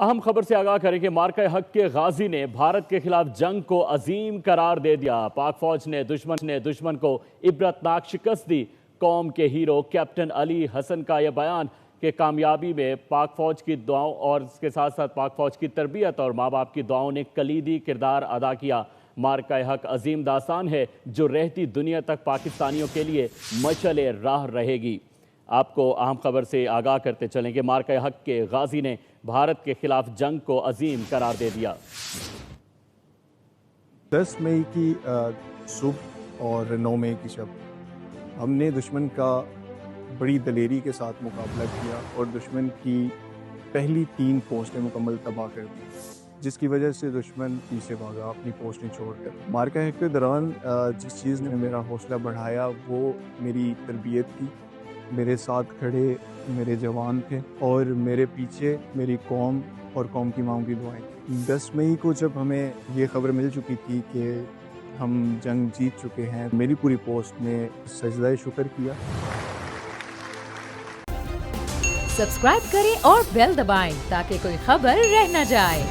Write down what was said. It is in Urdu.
اہم خبر سے آگاہ کریں کہ مارکہ حق کے غازی نے بھارت کے خلاف جنگ کو عظیم قرار دے دیا۔ پاک فوج نے دشمن کو عبرتناک شکست دی۔ قوم کے ہیرو کیپٹن علی حسن کا یہ بیان کہ کامیابی میں پاک فوج کی دعاؤں اور اس کے ساتھ ساتھ پاک فوج کی تربیت اور ماں باپ کی دعاؤں نے کلیدی کردار ادا کیا۔ مارکہ حق عظیم داستان ہے جو رہتی دنیا تک پاکستانیوں کے لیے مشعل راہ رہے گی۔ آپ کو اہم خبر سے آگاہ کرتے چلیں کہ مارکہ حق کے غازی نے بھارت کے خلاف جنگ کو عظیم قرار دے دیا۔ 10 مئی کی صبح اور 9 مئی کی شب ہم نے دشمن کا بڑی دلیری کے ساتھ مقابلہ کیا اور دشمن کی پہلی 3 پوسٹیں مکمل تباہ کر دی، جس کی وجہ سے دشمن پیچھے بھاگا اپنی پوسٹیں چھوڑ کر۔ مارکہ حق کے دوران جس چیز نے میرا حوصلہ بڑھایا وہ میری تربیت تھی۔ میرے ساتھ کھڑے میرے جوان تھے اور میرے پیچھے میری قوم اور قوم کی ماؤں کی دعائیں تھیں۔ 10 مئی کو جب ہمیں یہ خبر مل چکی تھی کہ ہم جنگ جیت چکے ہیں، میری پوری پوسٹ نے سجدہ شکر کیا۔ سبسکرائب کریں اور بیل دبائیں تاکہ کوئی خبر رہ نہ جائے۔